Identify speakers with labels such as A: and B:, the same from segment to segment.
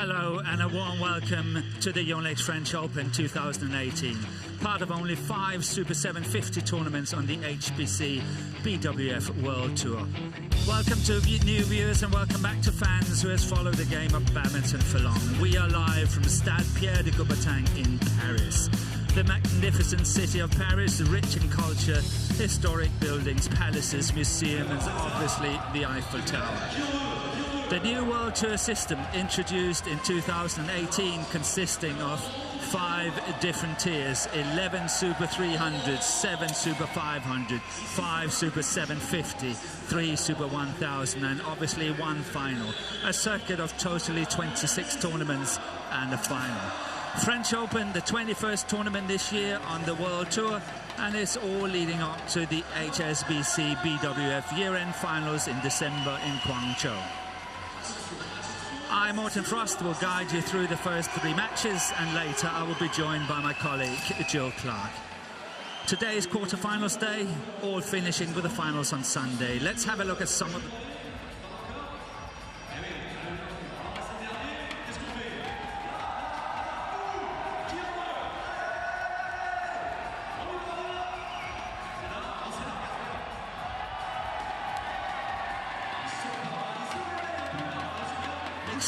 A: Hello and a warm welcome to the Yonex French Open 2018, part of only 5 Super 750 tournaments on the HSBC BWF World Tour. Welcome to new viewers and welcome back to fans who has followed the game of badminton for long. We are live from Stade Pierre de Coubertin in Paris. The magnificent city of Paris, rich in culture, historic buildings, palaces, museums, and obviously the Eiffel Tower. The new World Tour system introduced in 2018 consisting of 5 different tiers, 11 Super 300, 7 Super 500, 5 Super 750, 3 Super 1000 and obviously 1 final. A circuit of totally 26 tournaments and a final. French Open, the 21st tournament this year on the World Tour, and it's all leading up to the HSBC BWF year-end finals in December in Guangzhou. I, Morten Frost, will guide you through the first 3 matches, and later I will be joined by my colleague Jill Clark. Today's quarterfinals day, all finishing with the finals on Sunday. Let's have a look at some of the...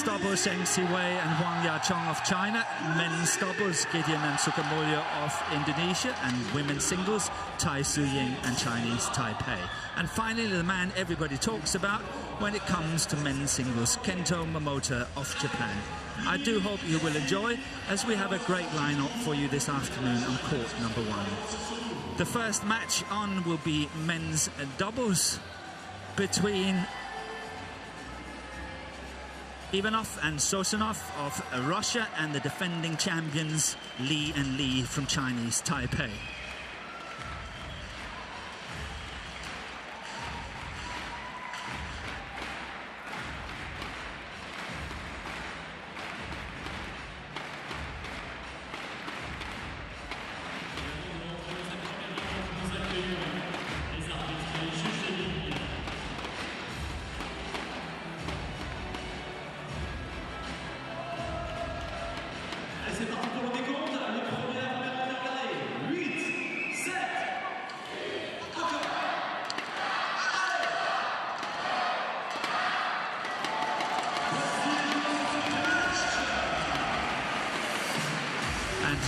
A: Doubles, Jhe-Huei and Hwang of China. Men's doubles, Gideon and Sukamuljo of Indonesia. And women's singles, Tai Su-Ying and Chinese Taipei. And finally, the man everybody talks about when it comes to men's singles, Kento Momota of Japan. I do hope you will enjoy, as we have a great lineup for you this afternoon on court number 1. The first match on will be men's doubles between IVANOV and SOZONOV of Russia and the defending champions Li and Li from Chinese Taipei.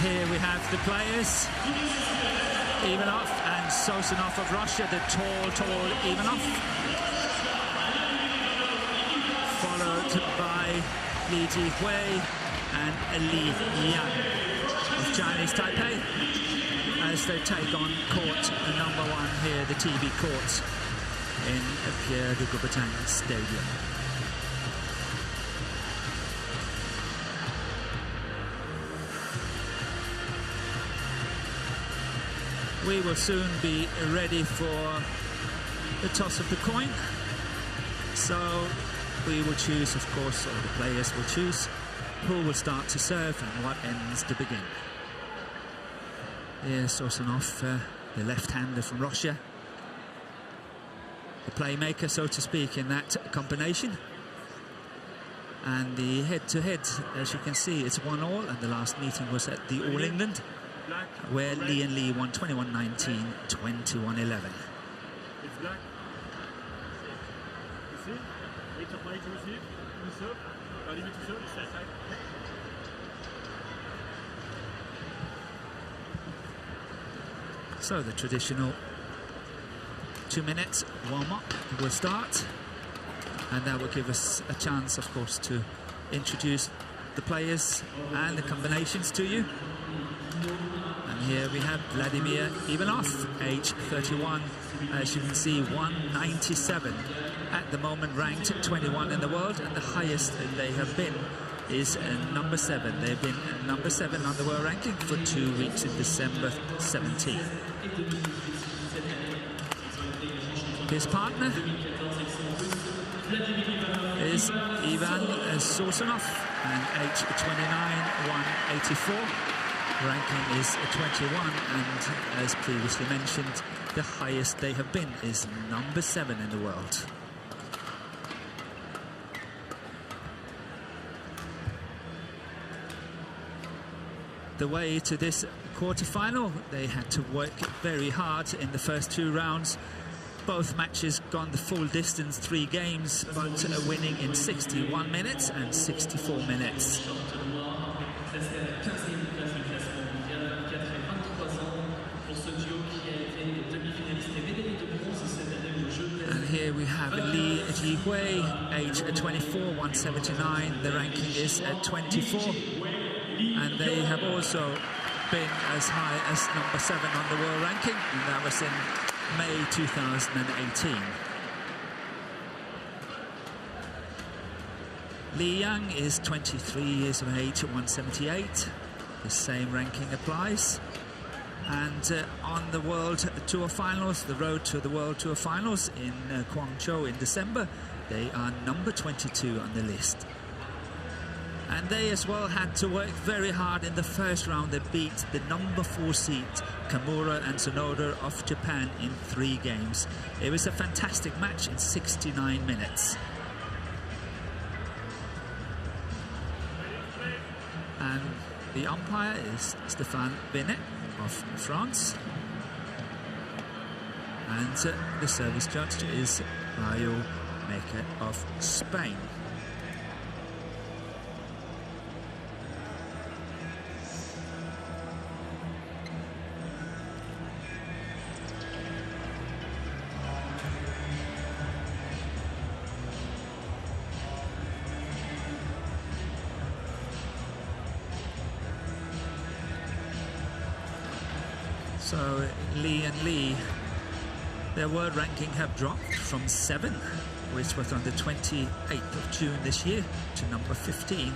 A: Here we have the players, IVANOV and SOZONOV of Russia, the tall IVANOV, followed by Jhe-Huei and Li Yang of Chinese Taipei, as they take on court number 1 here, the TV court in Pierre de Coubertin Stadium. We will soon be ready for the toss of the coin. So we will choose, of course, or the players will choose who will start to serve and what ends to begin. Here's SOZONOV, the left-hander from Russia. The playmaker, so to speak, in that combination. And the head-to-head, as you can see, it's 1-1, and the last meeting was at the All England, where Li and Li won 21-19, 21-11. So the traditional 2 minutes warm-up will start, and that will give us a chance, of course, to introduce the players and the combinations to you. And here we have Vladimir IVANOV, age 31, as you can see, 197 at the moment, ranked 21 in the world, and the highest they have been is number 7. They've been number 7 on the world ranking for 2 weeks in December 17. His partner is Ivan SOZONOV, and age 29, 184. Ranking is 21, and as previously mentioned, the highest they have been is number 7 in the world. the way to this quarter-final. They had to work very hard in the first 2 rounds. Both matches gone the full distance, 3 games, but winning in 61 minutes and 64 minutes. And here we have Jhe-Huei, age 24, 179. The ranking is at 24. And they have also been as high as number 7 on the world ranking, and that was in May 2018. Li Yang is 23 years of age at 178. The same ranking applies. And on the World Tour Finals, the road to the World Tour Finals in Guangzhou in December, they are number 22 on the list. And they as well had to work very hard in the first round. They beat the number 4 seed, Kimura and Sonoda of Japan, in 3 games. It was a fantastic match in 69 minutes. And the umpire is Stéphane Benet of France. And the service judge is Rayo Meca of Spain. So Li and Li, their world ranking have dropped from 7, which was on the 28th of June this year, to number 15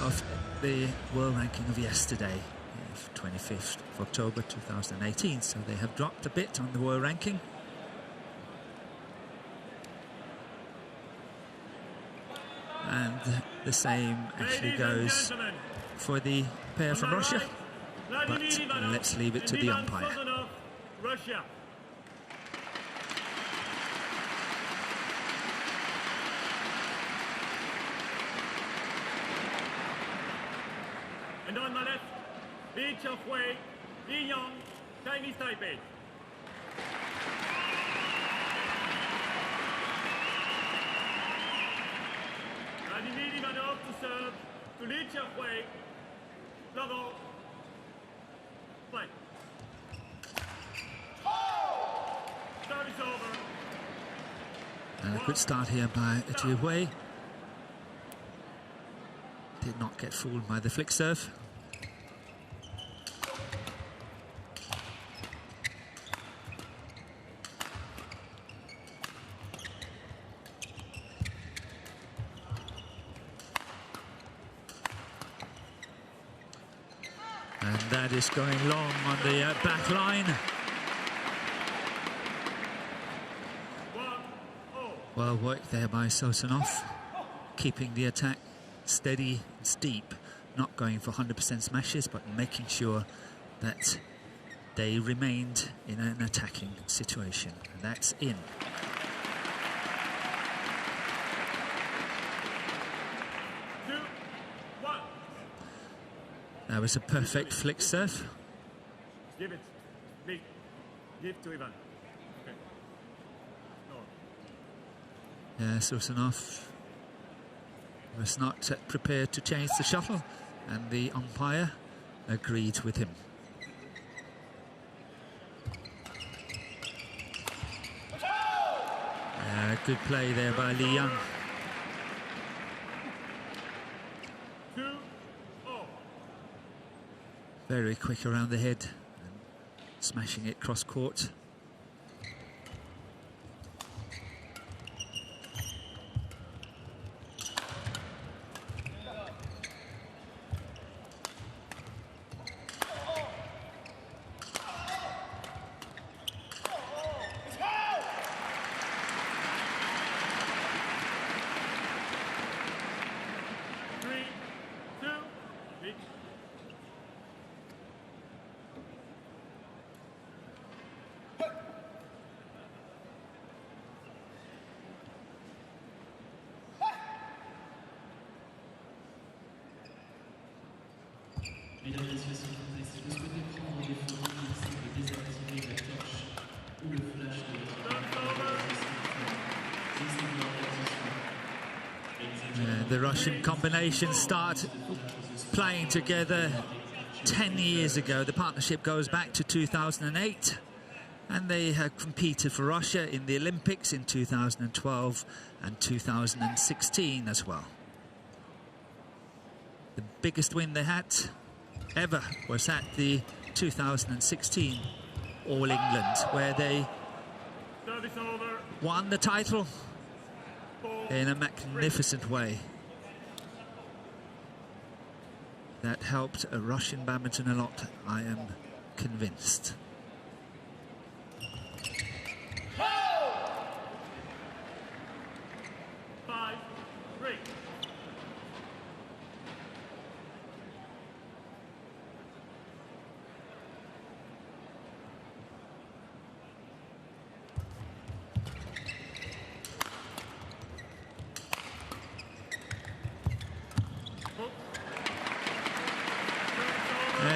A: of the world ranking of yesterday, 25th of October 2018. So they have dropped a bit on the world ranking. And the same actually goes for the pair from Russia. But let's leave it to the umpire.
B: SOZONOV, Russia. And on my left, Jhe-Huei, Li Yang, Chinese Taipei. IVANOV to serve to Jhe-Huei. Bravo. Play. Service over.
A: And a good start here by Jhe-Huei. Did not get fooled by the flick serve. And that is going long on the back line. Well worked there by SOZONOV, keeping the attack steady and steep, not going for 100% smashes, but making sure that they remained in an attacking situation. And that's in. That was a perfect flick serve.
B: Give it. Please. Give to Ivan. Okay. No.
A: Yeah, SOZONOV was not prepared to change the shuttle, and the umpire agreed with him. Good play there by Li Yang. Very quick around the head, and smashing it cross court.
C: Mesdames, Messieurs, s'il vous plaît, si vous souhaitez prendre des photos, merci de désactiver la torche ou le flash de votre
A: The Russian combination start playing together 10 years ago. The partnership goes back to 2008, and they have competed for Russia in the Olympics in 2012 and 2016 as well. The biggest win they had ever was at the 2016 All England, where they won the title in a magnificent way. That helped Russian badminton a lot, I am convinced.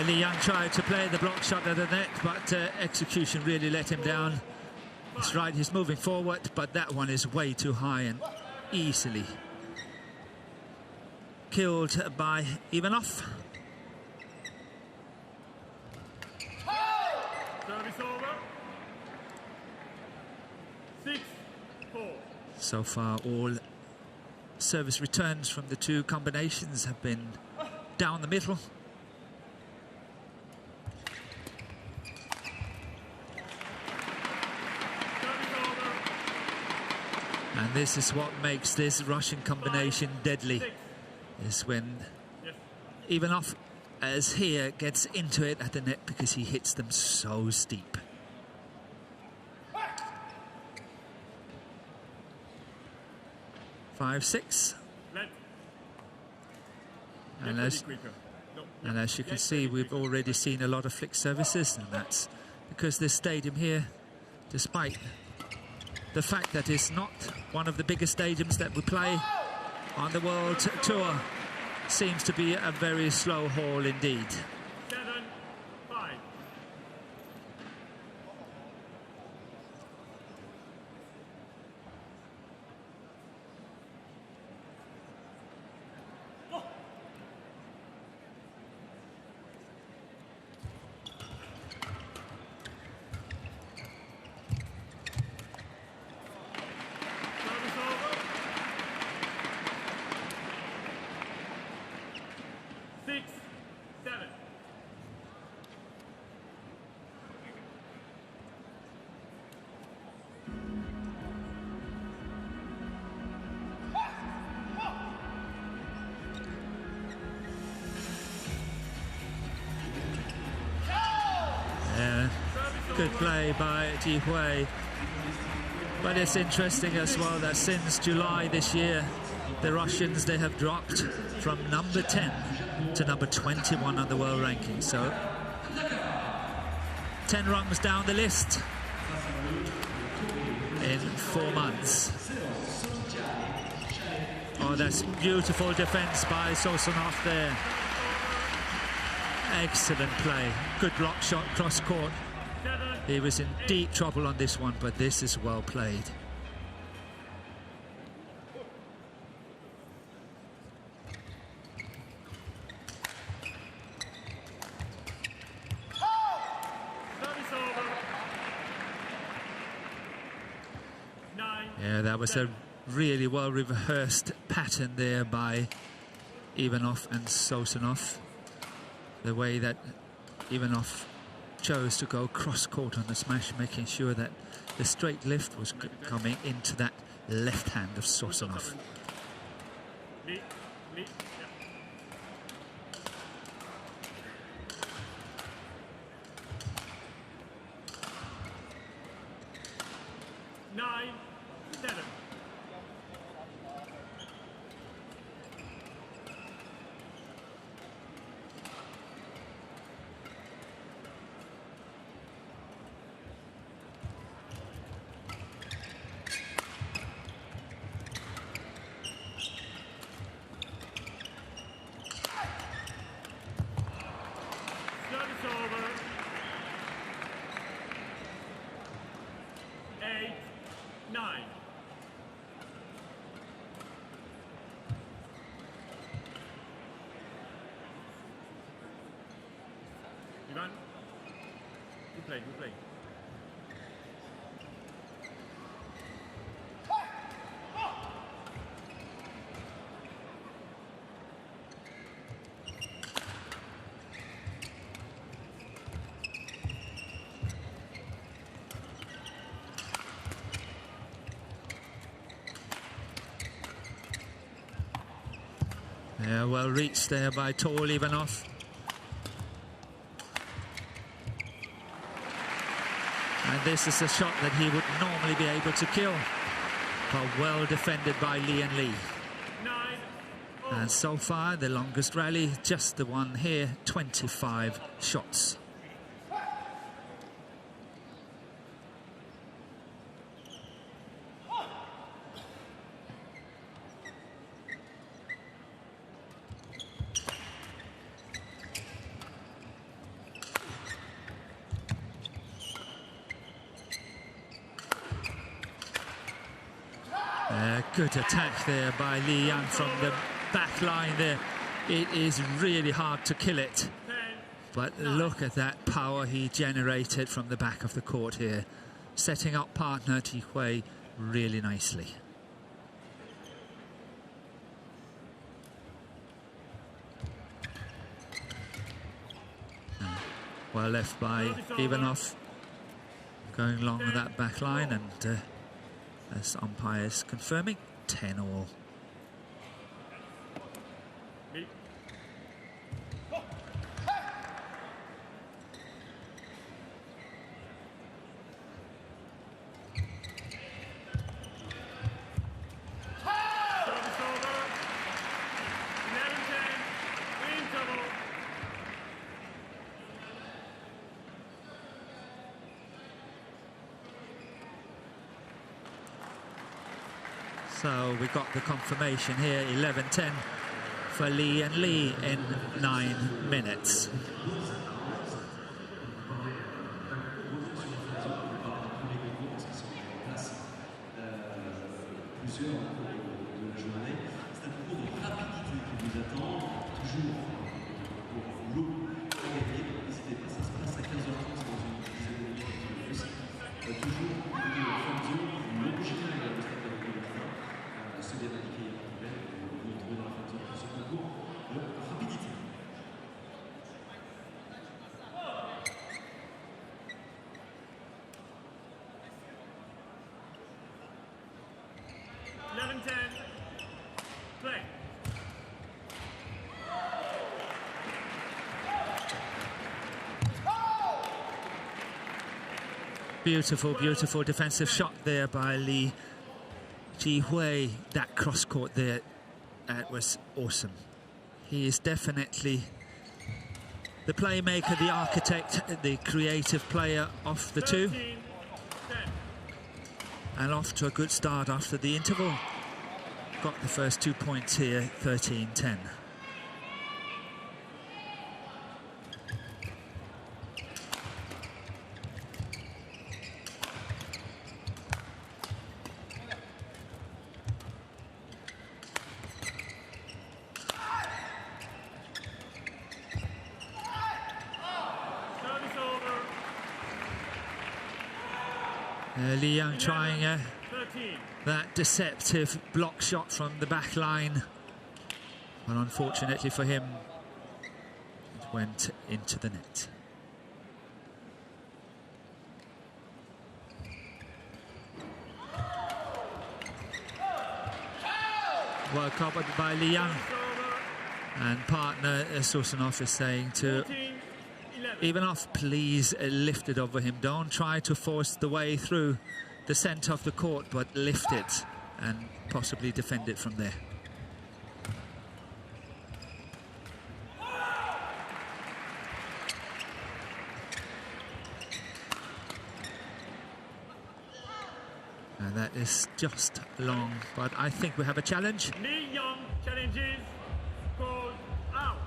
A: Li Yang tried to play the block shot at the net, but execution really let him down. That's right, he's moving forward, but that one is way too high and easily killed by Ivanov.
B: Service over. 6-4.
A: So far, all service returns from the two combinations have been down the middle. And this is what makes this Russian combination deadly, is when Ivanov, as here, gets into it at the net because he hits them so steep. Five, six. And as you can see, we've already seen a lot of flick services, and that's because this stadium here, despite the fact that it's not one of the biggest stadiums that we play on the World Tour, seems to be a very slow haul indeed.
B: 7-5.
A: Good play by Jhe-Huei. But it's interesting as well that since July this year, the Russians, they have dropped from number 10 to number 21 on the world ranking. So 10 rungs down the list in 4 months. Oh, that's beautiful defense by SOZONOV there. Excellent play. Good block shot cross court. He was in deep trouble on this one, but this is well played. Yeah, that was a really well rehearsed pattern there by Ivanov and SOZONOV. The way that Ivanov chose to go cross-court on the smash, making sure that the straight lift was coming into that left hand of SOZONOV.
B: play, good play.
A: Yeah, well reached there by tall IVANOV. And this is a shot that he would normally be able to kill, but well defended by Jhe-Huei. And so far, the longest rally, just the one here, 25 shots. Good attack there by Li Yang from the back line there. It is really hard to kill it. But look at that power he generated from the back of the court here. Setting up partner Jhe-Huei really nicely. Well left by IVANOV. Going along with that back line, and as umpires confirming, 10 all. So we got the confirmation here, 11-10 for Li and Li in 9 minutes. Beautiful, beautiful defensive shot there by Li. Jhe-Huei, that cross court there, that was awesome. He is definitely the playmaker, the architect, the creative player of the two. And off to a good start after the interval. Got the first 2 points here, 13-10. Li Yang trying that deceptive block shot from the back line, but unfortunately for him, it went into the net. Well covered by Li Yang, and partner SOZONOV is saying to IVANOV, please lift it over him. Don't try to force the way through the centre of the court, but lift it and possibly defend it from there. And that is just long, but I think we have a challenge.
B: Li Yang challenges, goes out.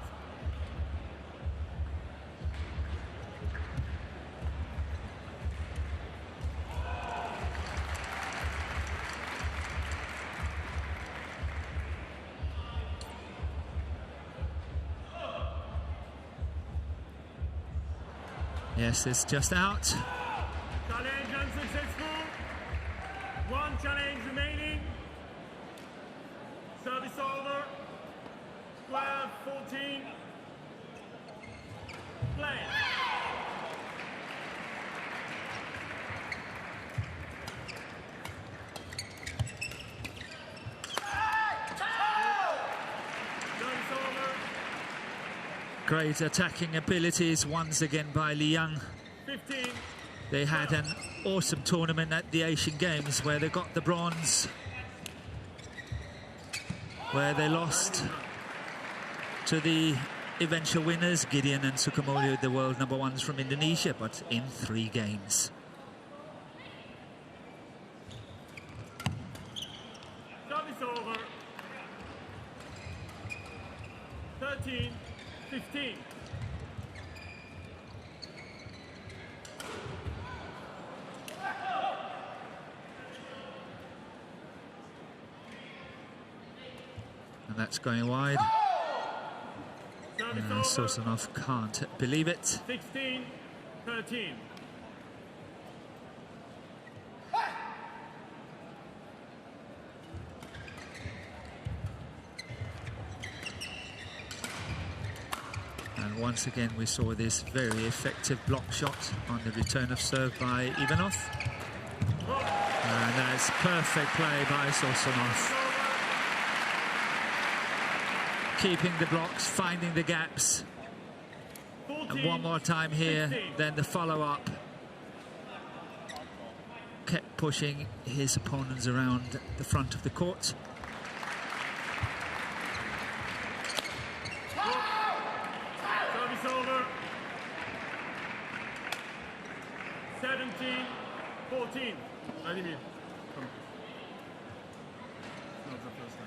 A: Yes, it's just out.
B: Challenge unsuccessful. One challenge remaining. Service over. 12-14. Play. Service over.
A: Great attacking abilities once again by Li Yang.
B: 15.
A: They had an awesome tournament at the Asian Games where they got the bronze, where they lost to the eventual winners, Gideon and Sukamuljo, the world number ones from Indonesia, but in 3 games.
B: Service over. 13-15.
A: And that's going wide.
B: Service over.
A: SOZONOV can't believe it.
B: 16-13.
A: And once again we saw this very effective block shot on the return of serve by IVANOV. And that's perfect play by SOZONOV. Keeping the blocks, finding the gaps.
B: 14,
A: And one more time here,
B: 15.
A: then the follow-up. Kept pushing his opponents around the front of the court.
B: Service over. 17-14. Vladimir, come. Not the first time.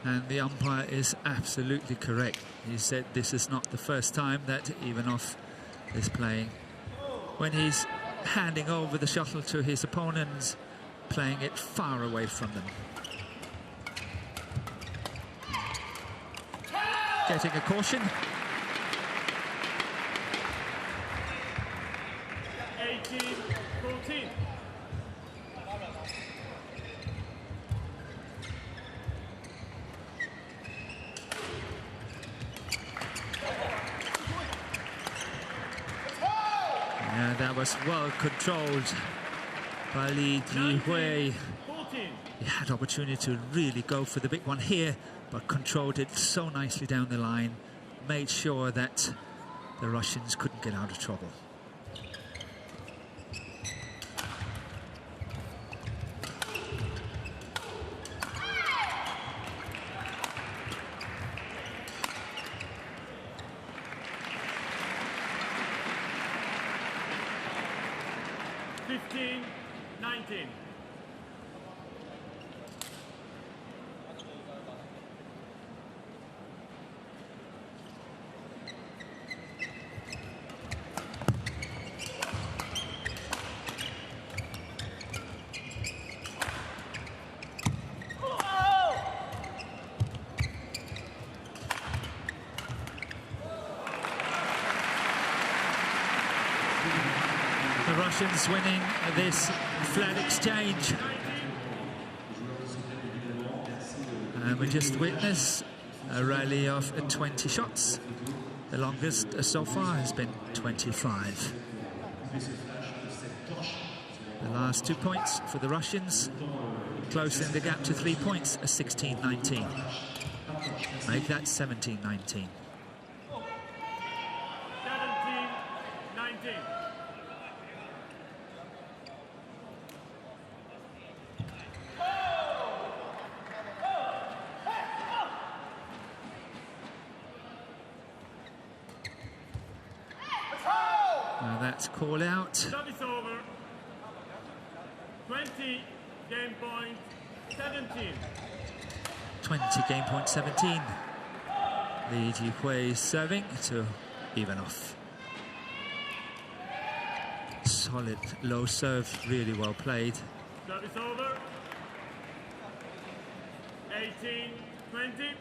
A: And the umpire is absolutely correct. He said this is not the first time that IVANOV is playing. When he's handing over the shuttle to his opponents, playing it far away from them. Getting a caution.
B: 18-14.
A: Yeah, that was well controlled by Jhe-Huei.
B: 14.
A: He had opportunity to really go for the big one here, but controlled it so nicely down the line, made sure that the Russians couldn't get out of trouble.
B: Fifteen, 19.
A: The Russians winning this flat exchange. And we just witnessed a rally of 20 shots. The longest so far has been 25. The last 2 points for the Russians, closing the gap to 3 points, a 16-19. Make that 17-19.
B: 17-19.
A: Now that's call out.
B: Service over. 20, game point, 17.
A: 20, game point 17. Jhe-Huei serving to IVANOV. Solid low serve, really well played.
B: Service over. 18, 20.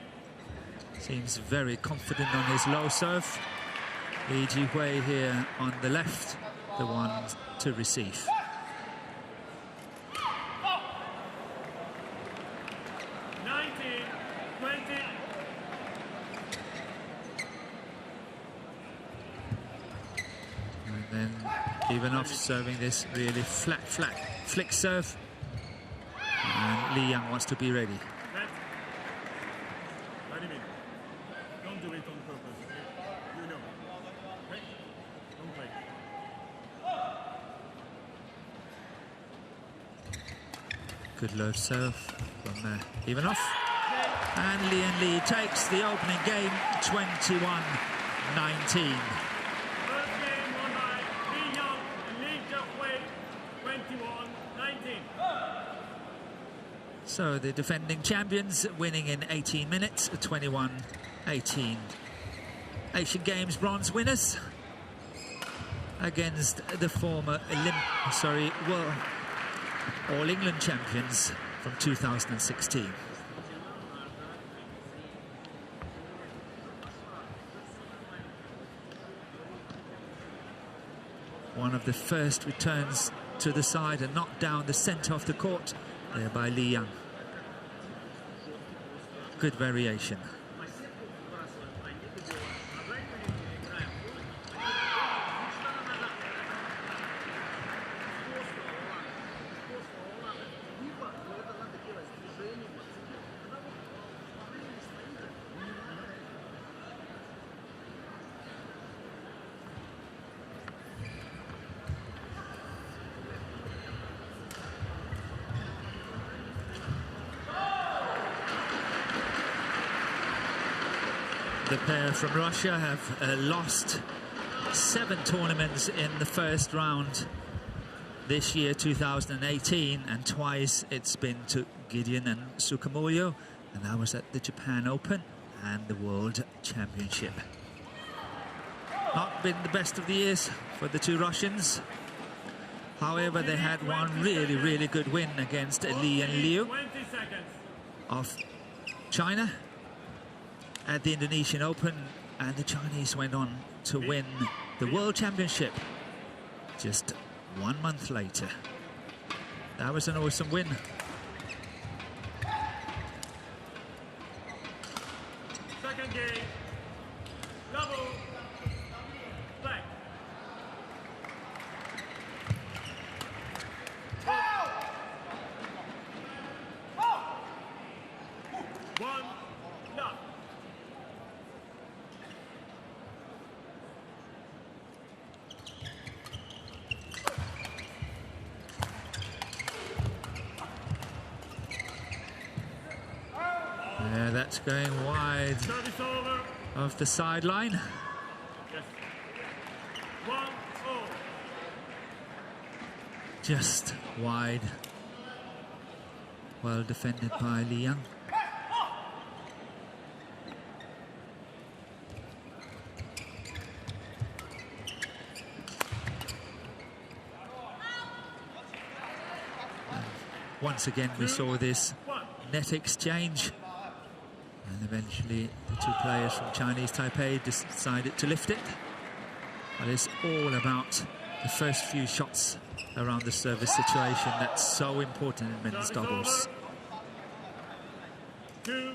A: Seems very confident on his low serve. Jhe-Huei here on the left, the one to receive. And then IVANOV serving this really flat flick serve. And Li Yang wants to be ready.
B: Don't do it on purpose. You know. Okay? Don't play.
A: Good low serve from IVANOV. And Li takes the opening game 21-19. So the defending champions winning in 18 minutes, 21-18. Asian Games bronze winners against the former All England champions from 2016. One of the first returns to the side and knocked down the centre of the court there by Li Yang. Good variation. The pair from Russia have lost 7 tournaments in the first round this year, 2018, and twice it's been to Gideon and Sukamuljo, and that was at the Japan Open and the World Championship. Not been the best of the years for the two Russians. However, they had one really good win against Li and Liu of China at the Indonesian Open, and the Chinese went on to win the World Championship just 1 month later. That was an awesome win.
B: Second game, double, black. One, love.
A: Yeah, that's going wide of the sideline.
B: Yes. 1-0.
A: Just wide. Well defended by Li Yang. And once again we saw this net exchange. And eventually the two players from Chinese Taipei decided to lift it. But it's all about the first few shots around the service situation. That's so important in men's doubles.
B: 2-0.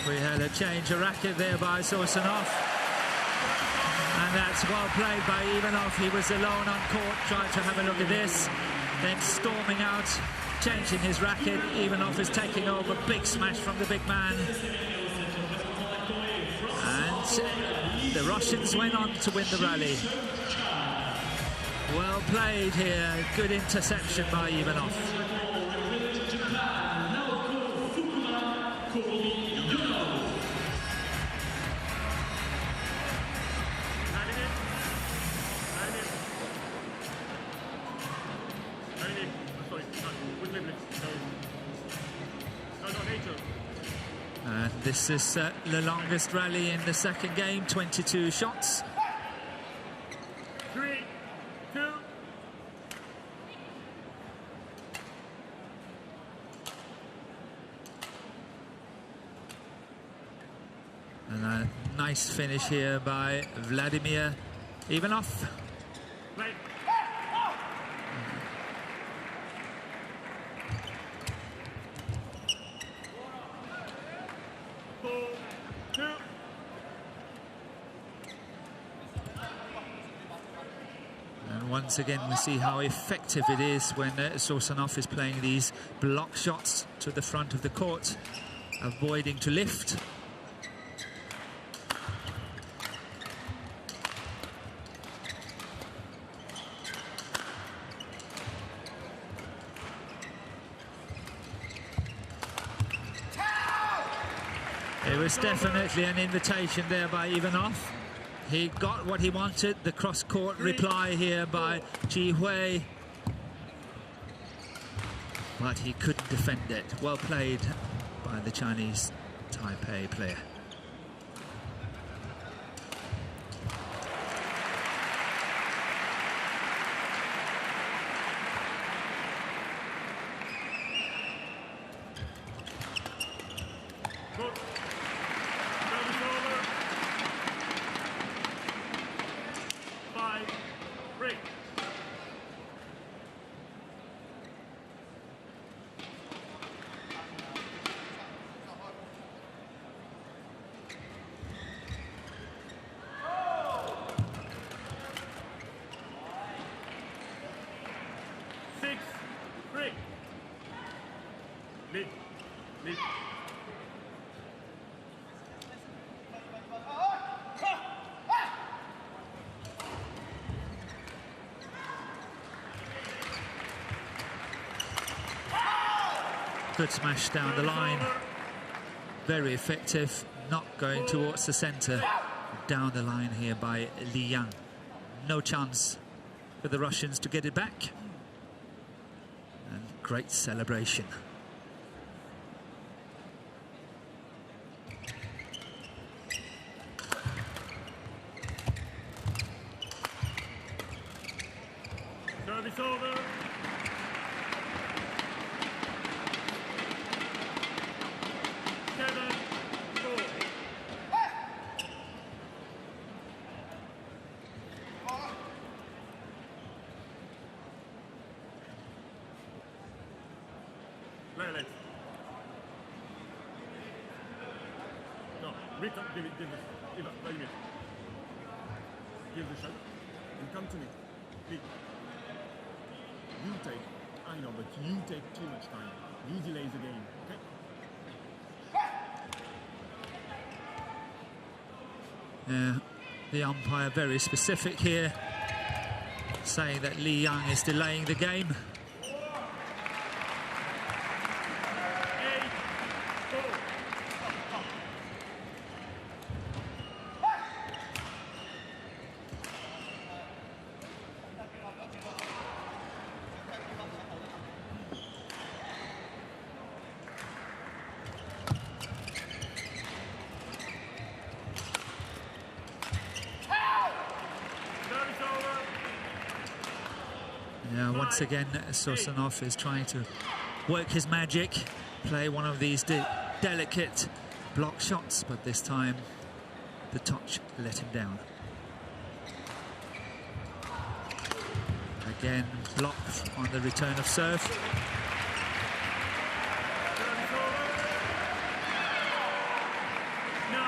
A: We had a change of racket there by SOZONOV. And that's well played by IVANOV. He was alone on court, trying to have a look at this. Then storming out, changing his racket. IVANOV is taking over. Big smash from the big man. And the Russians went on to win the rally. Well played here. Good interception by IVANOV.
B: Sorry, with me, please.
A: This is the longest rally in the second game, 22 shots.
B: 3, 2.
A: And a nice finish here by Vladimir Ivanov.
B: Play. 4, 2.
A: And once again, we see how effective it is when SOZONOV is playing these block shots to the front of the court, avoiding to lift. It was definitely an invitation there by Ivanov. He got what he wanted, the cross-court reply here by Jhe-Huei. But he couldn't defend it. Well played by the Chinese Taipei player.
B: Good. Service over. 5, 3. Six, 3. Lead. Lead.
A: Good smash down the line. Very effective. Not going towards the center. Down the line here by Li Yang. No chance for the Russians to get it back. And great celebration.
B: Service over. 7, 4. Let's. No, return, give it, Ivan, Vladimir. Give the shot and come to me. Please. You take, I know, but you take too much time. You delay the game, okay?
A: Yeah, the umpire very specific here, saying that Li Yang is delaying the game.
B: 8, 4. Service over.
A: Yeah, once again, SOZONOV is trying to work his magic, play one of these delicate block shots, but this time the touch let him down. Again, block on the return of serve.
B: Service over. 9,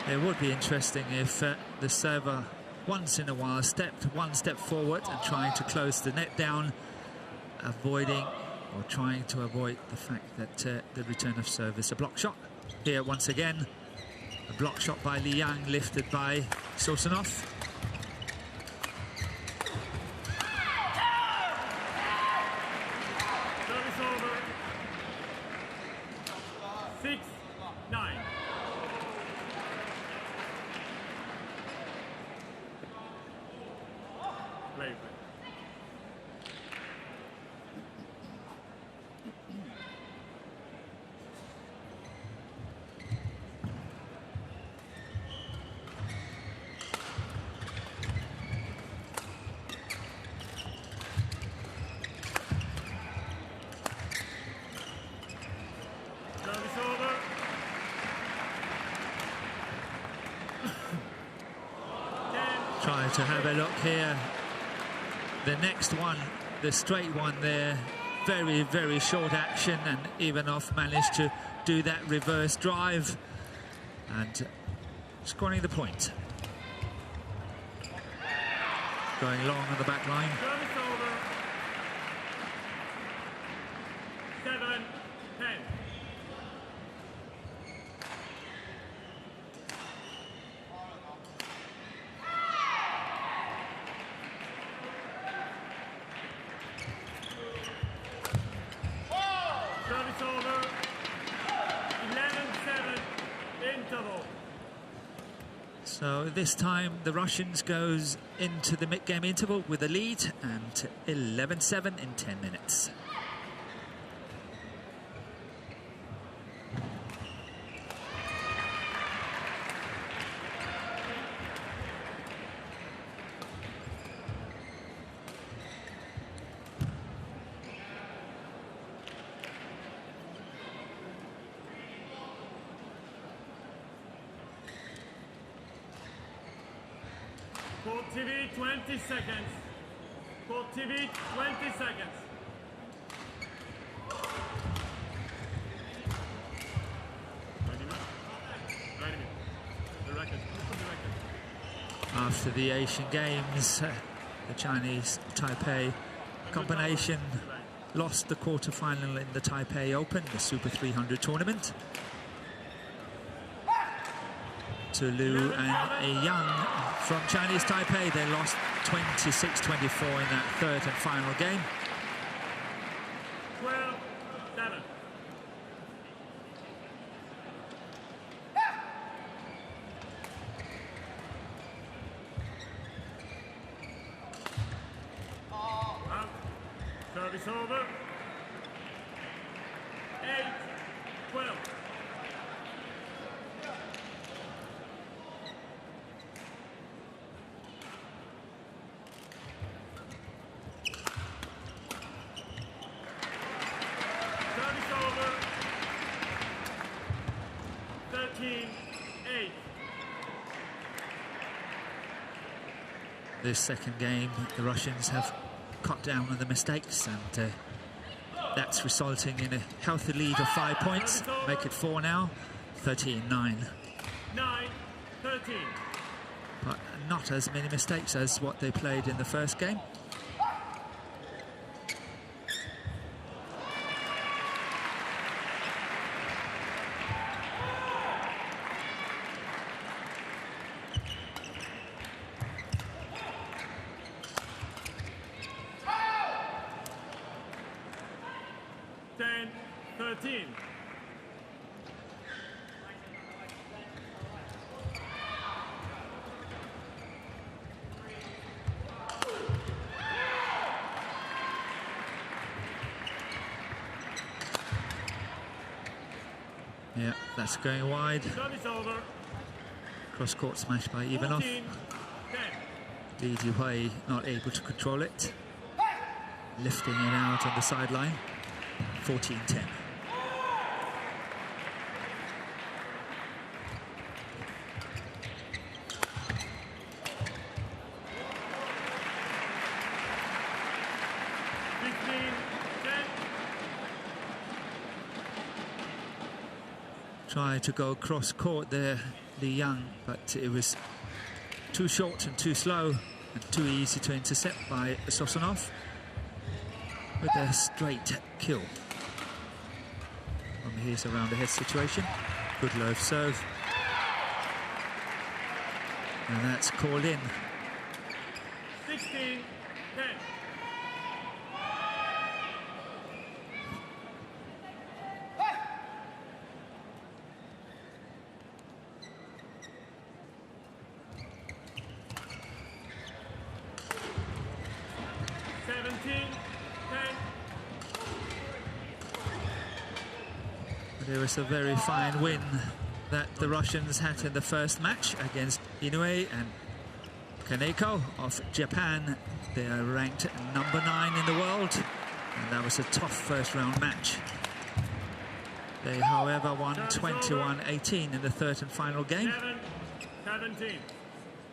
B: 5.
A: It would be interesting if the server once in a while stepped one step forward and trying to close the net down, avoiding or trying to avoid the fact that the return of serve is a block shot. Here once again, a block shot by Li Yang lifted by SOZONOV.
B: Service over. 6, 9. Play.
A: to have a look here. The next one, the straight one there, very, very short action, and IVANOV managed to do that reverse drive and scoring the point. Going long on the back line.
B: Service over. 7-10. Service over. 11-7. Interval.
A: So this time the Russians goes into the mid-game interval with a lead, and 11-7 in 10 minutes.
B: Court TV, 20 seconds. Court TV, 20 seconds.
A: After the Asian Games, the Chinese Taipei combination lost the quarter-final in the Taipei Open, the Super 300 tournament, to Liu and a Yang from Chinese Taipei. They lost 26-24 in that third and final game.
B: 12-7. Service over. 8-12. Service over. 13-8.
A: This second game, the Russians have cut down on the mistakes, and that's resulting in a healthy lead of 5 points. Make it 4 now, 13-9.
B: 9-13.
A: But not as many mistakes as what they played in the first game. Yeah, that's going wide. Cross-court smash by IVANOV. Jhe-Huei not able to control it. Lifting it out on the sideline. 14-10. Tried to go cross court there, Li Yang, but it was too short and too slow and too easy to intercept by SOZONOV with a straight kill. From his around the head situation. Good low serve. And that's called in.
B: 16-10.
A: There was a very fine win that the Russians had in the first match against Jhe-Huei and Kaneko of Japan. They are ranked number 9 in the world, and that was a tough first round match. They, however, won 21-18 in the third and final game.
B: 17.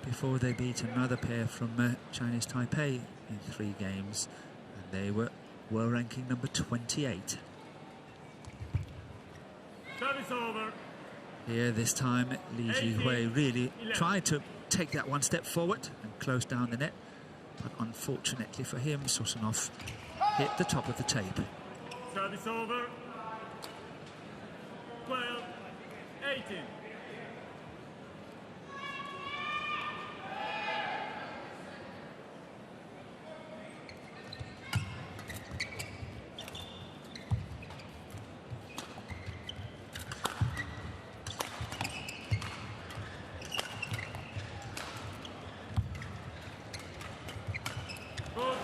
A: before they beat another pair from Chinese Taipei in 3 games, and they were ranking number 28.
B: Service over.
A: Here this time, Jhe-Huei really tried to take that one step forward and close down the net, but unfortunately for him, SOZONOV hit the top of the tape.
B: Service over. 12, 18. Good.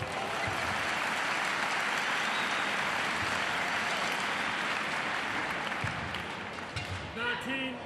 B: 13, 18.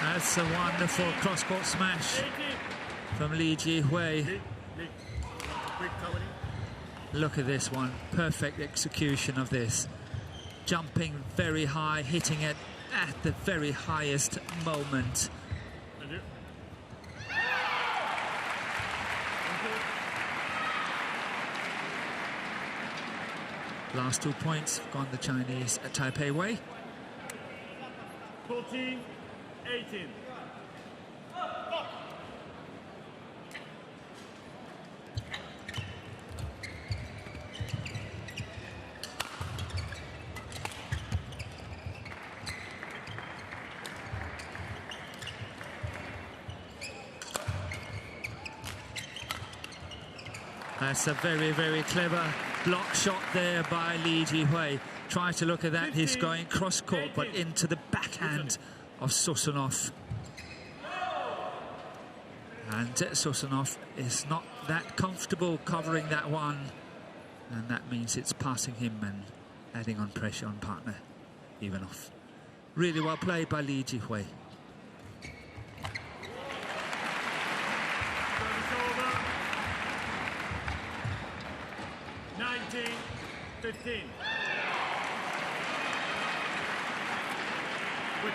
A: That's a wonderful cross-court smash
B: 18.
A: from Jhe-Huei.
B: Quick covering.
A: Look at this one, perfect execution of this. Jumping very high, hitting it at the very highest moment.
B: Thank you.
A: Last 2 points gone the Chinese at Taipei way.
B: 14, 18.
A: That's a very, very clever block shot there by Jhe-Huei. Try to look at that, he's going cross-court, but into the backhand of SOZONOV. And SOZONOV is not that comfortable covering that one, and that means it's passing him and adding on pressure on partner IVANOV. Really well played by Jhe-Huei.
B: Service over. 19, 15. Quick.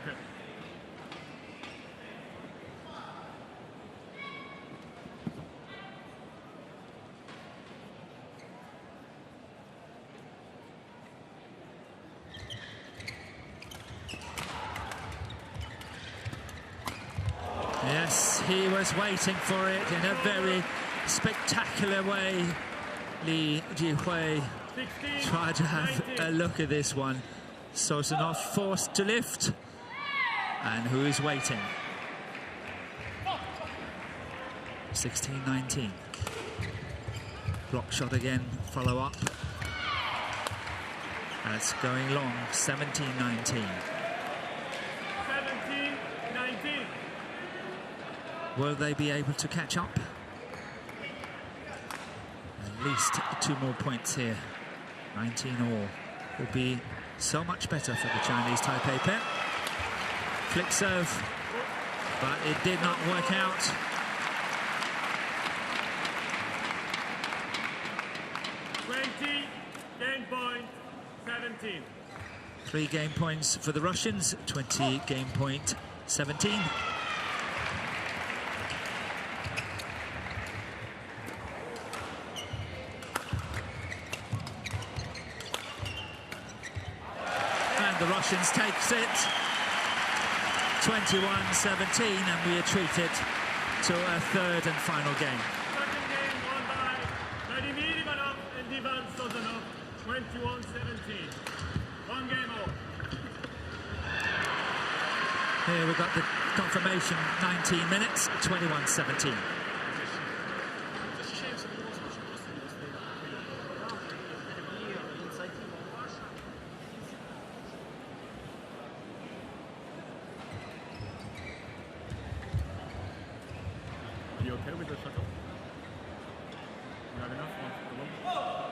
B: Okay.
A: Yes, he was waiting for it in a very spectacular way. Jhe-Huei
B: 16,
A: tried to have
B: 19.
A: a look at this one. SOZONOV forced to lift. And who is waiting? 16-19. Block shot again, follow up. That's going long, 17-19.
B: 17, 19.
A: Will they be able to catch up? At least 2 more points here. 19 all. Will be so much better for the Chinese Taipei pair. Flick serve, but it did not work out.
B: Game point, 17.
A: 3 game points for the Russians, 20 game point, 17. And the Russians takes it, 21-17, and we are treated to a 3rd and final game.
B: Second game won by Vladimir Ivanov and Ivan SOZONOV, 21-17. 1 game all.
A: Here we've got the confirmation, 19 minutes, 21-17.
B: You okay? with the shuttle. You have enough? No problem.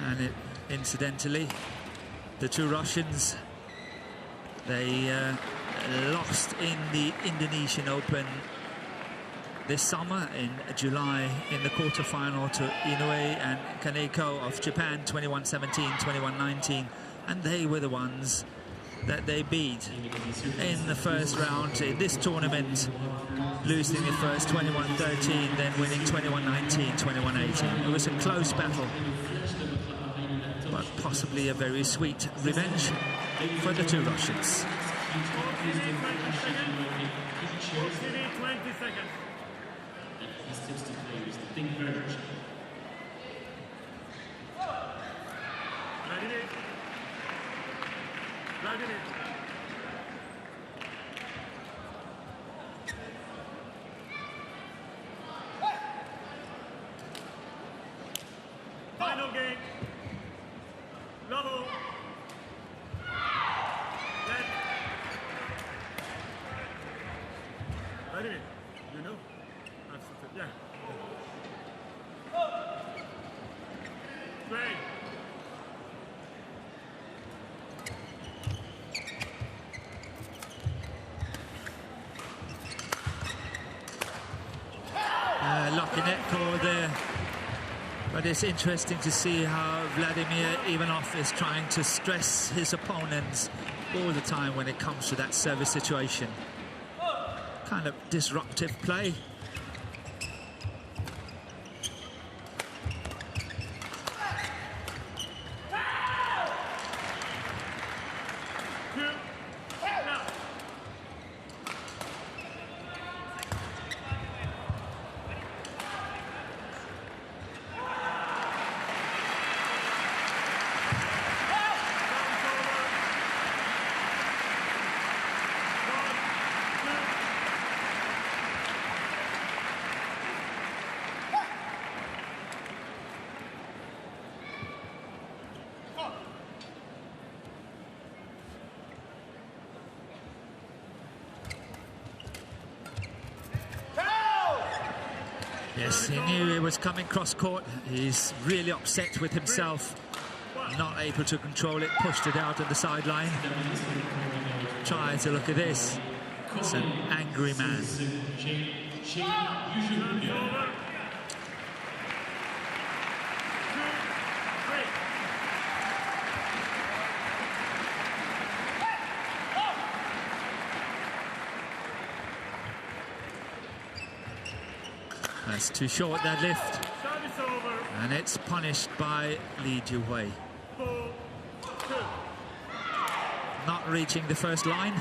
A: And incidentally, the two Russians, they lost in the Indonesian Open this summer in July in the quarterfinal to Inoue and Kaneko of Japan, 21-17, 21-19, and they were the ones that they beat in the first round in this tournament, losing the first 21-13, then winning 21-19, 21-18. It was a close battle, but possibly a very sweet revenge for the two Russians.
B: 20 seconds.
C: These tips to players to think very much.
B: Final game. Level. Let. Ready? You know? Absolutely. Yeah. Great.
A: Lucky net call there. But it's interesting to see how Vladimir Ivanov is trying to stress his opponents all the time when it comes to that service situation. Kind of disruptive play. Yes, he knew he was coming cross-court. He's really upset with himself. Not able to control it, pushed it out on the sideline. Trying to look at this. It's an angry man. That's too short, that lift. And it's punished by Jhe-Huei. Not reaching the first line.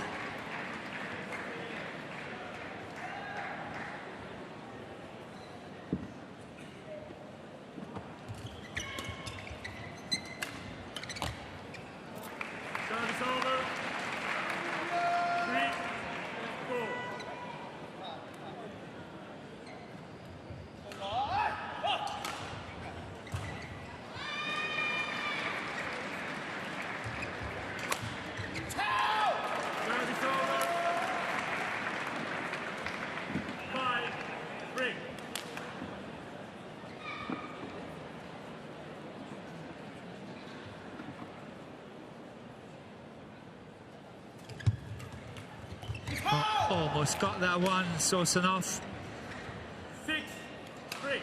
A: Almost got that one, SOZONOV.
B: 6-3.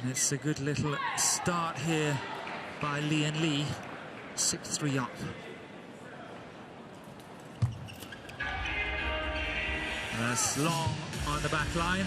A: And it's a good little start here by Li and Li. 6-3 up. That's long on the back line.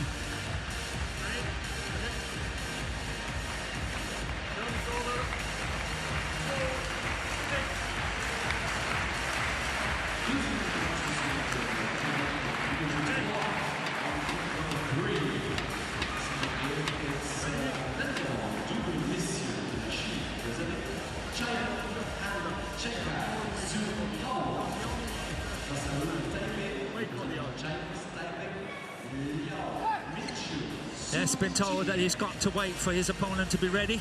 A: Yes, been told that he's got to wait for his opponent to be ready.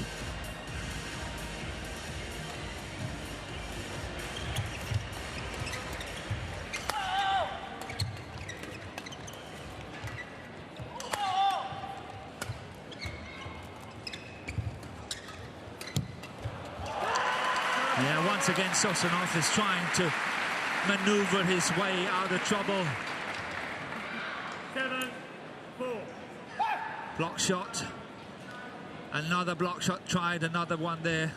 A: Yeah, once again, SOZONOV is trying to maneuver his way out of trouble.
B: 7-4.
A: Block shot. Another block shot, tried another one there.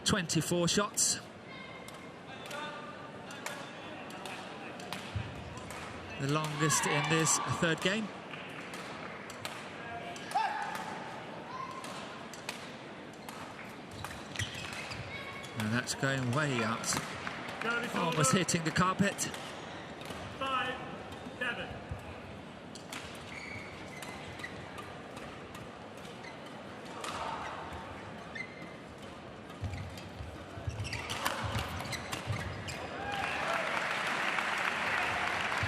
A: 24 shots. The longest in this third game. And that's going way out. Almost hitting the carpet.
B: 5-7.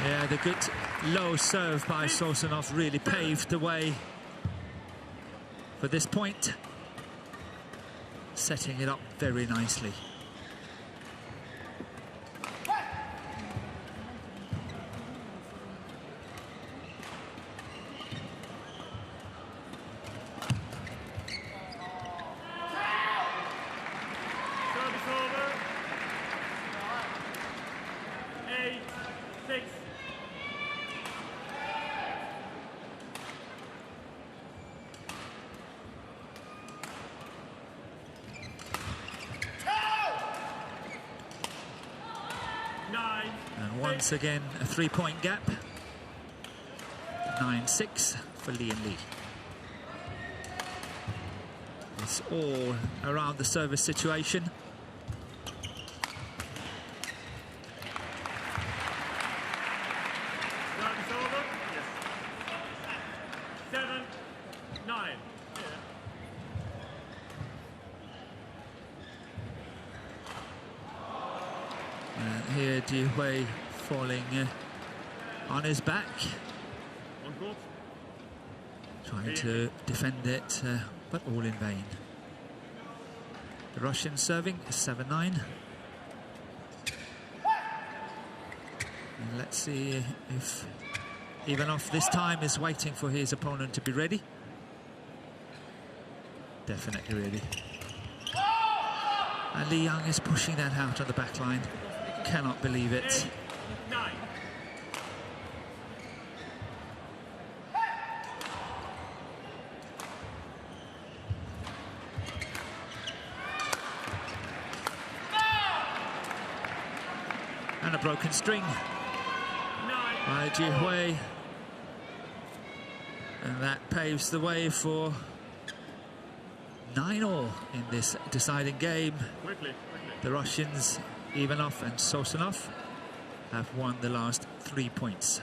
A: Yeah, the good low serve by SOZONOV really paved the way for this point, setting it up very nicely.
B: Service over. 8-6.
A: And once again, a 3-point gap. 9-6 for Lee and Lee. It's all around the service situation.
B: Service over. Yes. 7-9.
A: And here Jhe-Huei falling on his back,
B: On court.
A: trying to defend it, but all in vain. The Russian serving 7-9. And let's see if IVANOV this time is waiting for his opponent to be ready. Definitely ready. And Li Yang is pushing that out on the back line. Cannot believe it.
B: 8-9.
A: And a broken string
B: 9.
A: by Jhe-Huei. And that paves the way for 9-all in this deciding game.
B: Quickly.
A: The Russians, IVANOV and SOZONOV, have won the last 3 points.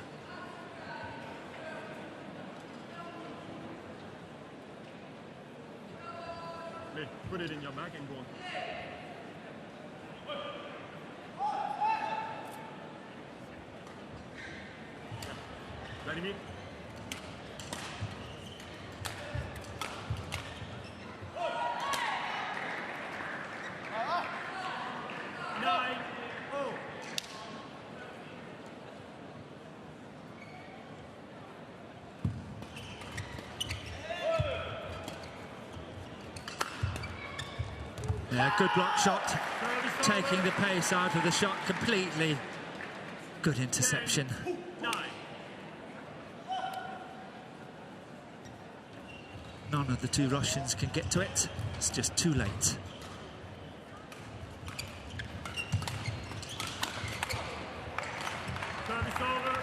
B: Lee, put it in your bag and go on. Vladimir.
A: Yeah, good block shot, taking the pace out of the shot completely. Good interception.
B: 9.
A: None of the two Russians can get to it. It's just too late.
B: Service over.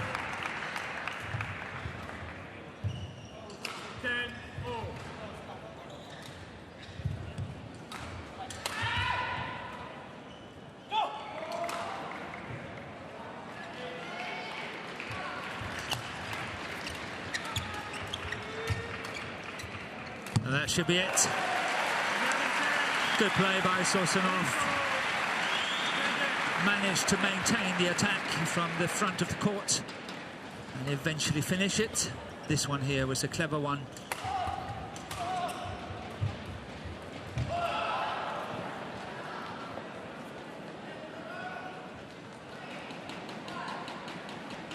B: 10-all.
A: And that should be it. Good play by SOZONOV. Managed to maintain the attack from the front of the court and eventually finish it. This one here was a clever one.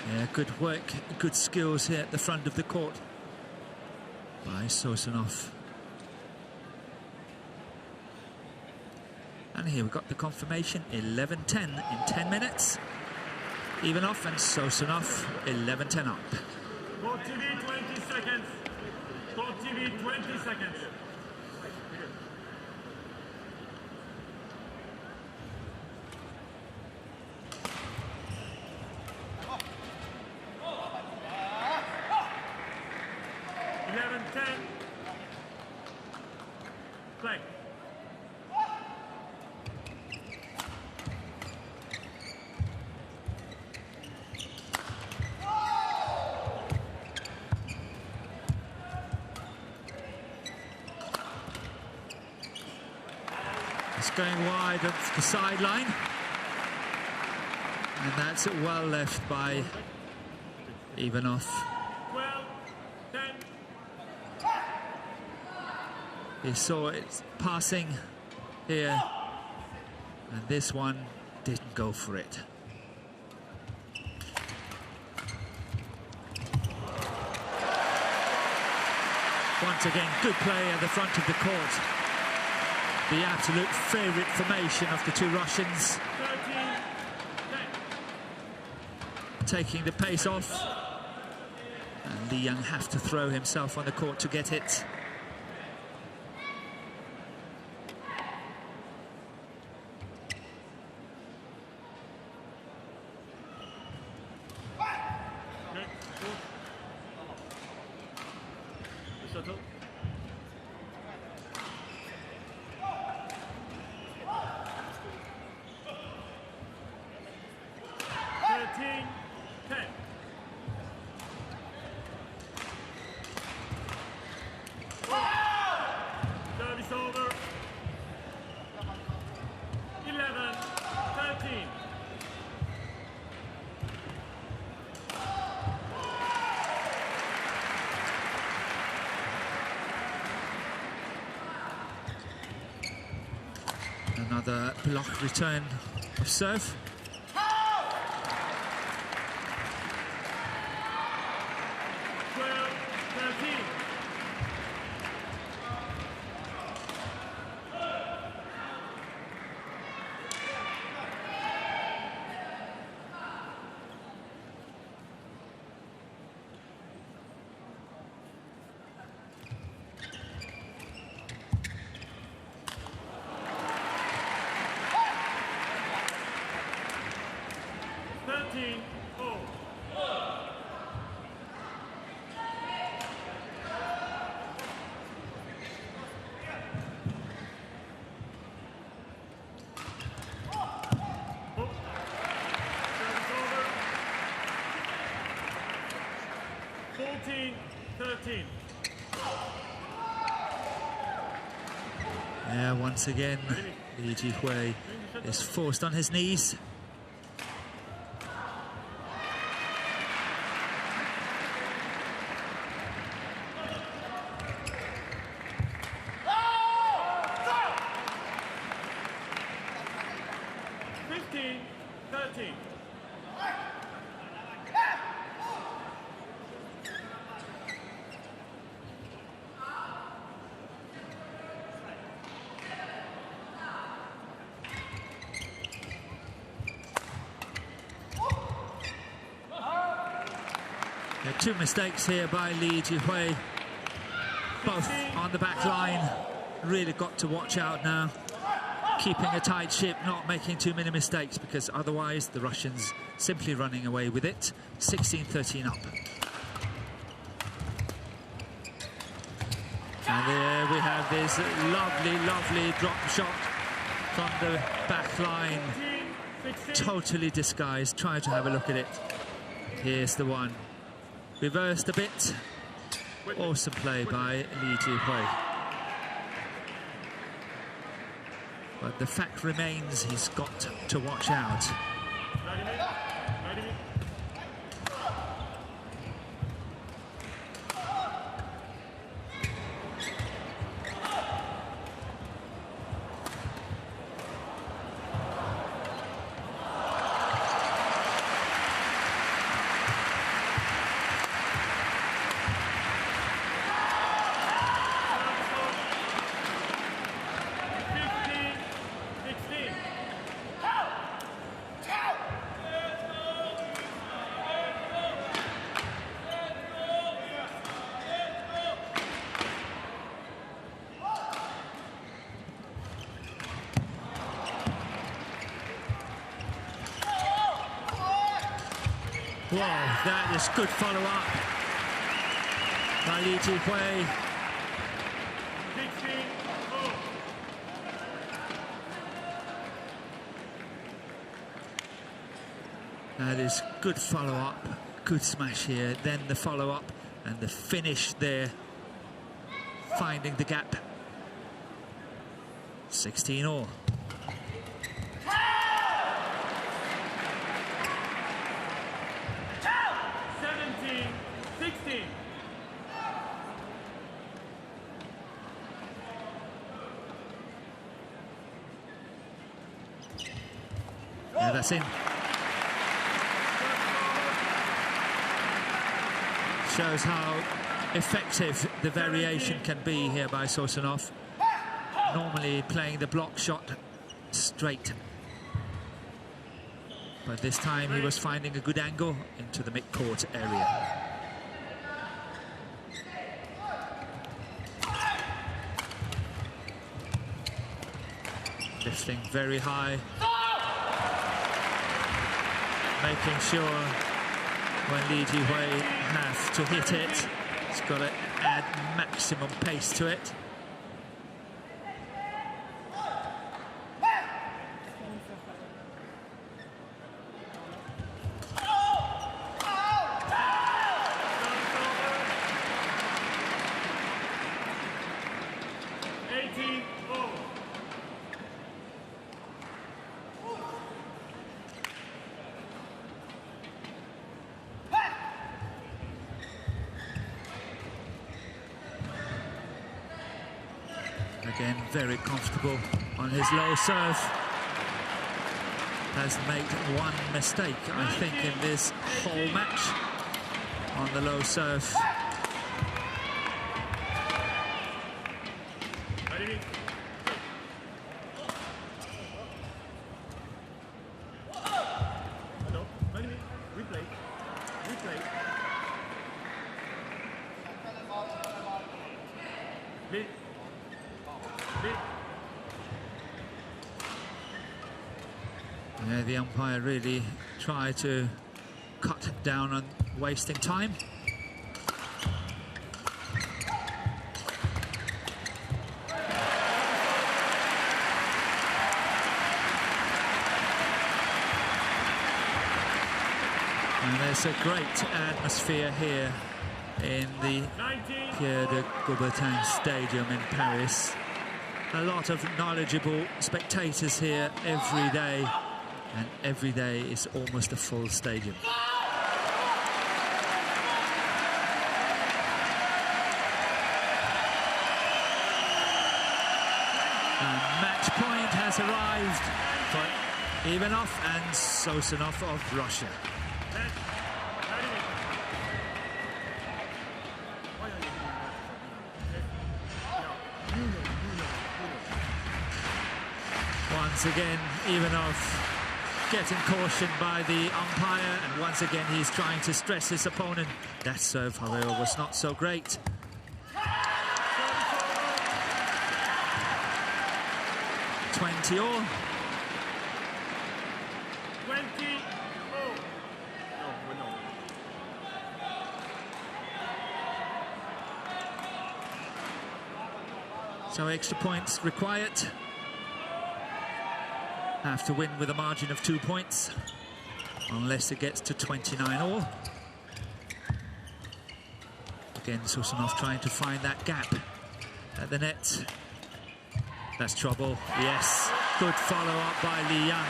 A: Yeah, good work, good skills here at the front of the court by SOZONOV. And here we've got the confirmation, 11-10 in 10 minutes. IVANOV and SOZONOV, 11-10 up.
B: Court TV, 20 seconds. Court TV, 20 seconds. Play.
A: It's going wide of the sideline. And that's well left by IVANOV.
B: 12, 10.
A: He saw it passing here, and this one didn't go for it. Once again, good play at the front of the court. The absolute favourite formation of the two Russians.
B: 13, 10.
A: Taking the pace off. And Li Yang have to throw himself on the court to get it.
B: Shuttle. 13, 10. Service over. 11, 13.
A: Another block return of serve. Yeah, once again, Jhe-Huei is forced on his knees. Two mistakes here by Jhe-Huei, both on the back line. Really got to watch out now, keeping a tight ship, not making too many mistakes, because otherwise the Russians simply running away with it. 16-13 up. And there we have this lovely drop shot from the back line, totally disguised. Try to have a look at it. Here's the one. Reversed a bit. Awesome play by Jhe-Huei. But the fact remains, he's got to watch out. Wow, that is good follow-up by Jhe-Huei.
B: 16.
A: That is good follow-up, good smash here, then the follow-up and the finish there, finding the gap. 16-all.
B: 16.
A: Yeah, that's in. Shows how effective the variation can be here by SOZONOV. Normally playing the block shot straight, but this time he was finding a good angle into the mid-court area. Lifting very high, making sure when Jhe-Huei have to hit it, he's got to add maximum pace to it. Again, very comfortable on his low serve. Has made one mistake, I think, in this whole match on the low serve. Yeah, the umpire really tried to cut down on wasting time. And there's a great atmosphere here in the Pierre de Coubertin Stadium in Paris. A lot of knowledgeable spectators here every day, and every day is almost a full stadium. And match point has arrived for IVANOV and SOZONOV of Russia. Once again, IVANOV getting cautioned by the umpire, and once again he's trying to stress his opponent. That serve, however, was not so great. 20-all.
B: 20-all. No.
A: So extra points required. Have to win with a margin of 2 points, unless it gets to 29-all. Again, SOZONOV trying to find that gap at the net. That's trouble, yes. Good follow-up by Li Yang.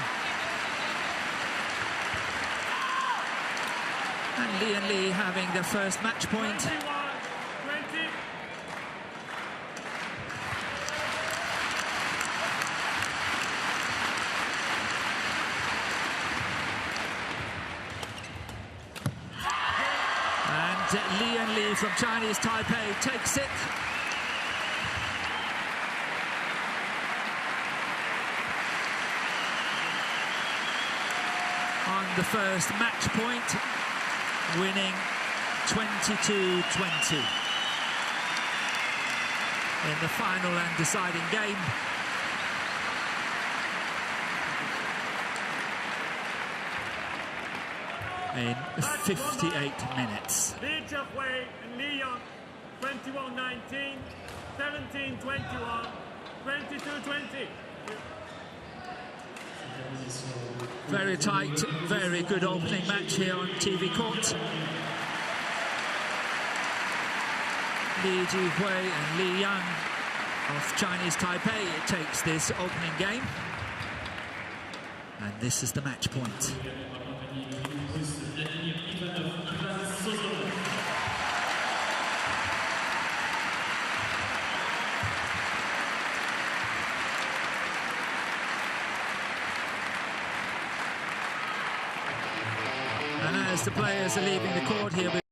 A: And Li and Li having their first match point.
B: 21, 20.
A: Li and Li from Chinese Taipei takes it. On the first match point, winning 22-20 in the final and deciding game. in 58 minutes.
B: Jhe-Huei and Li Yang, 21-19, 17-21, 22-20.
A: Very tight, very good opening match here on TV court. Jhe-Huei and Li Yang of Chinese Taipei takes this opening game. And this is the match point. And as the players are leaving the court here,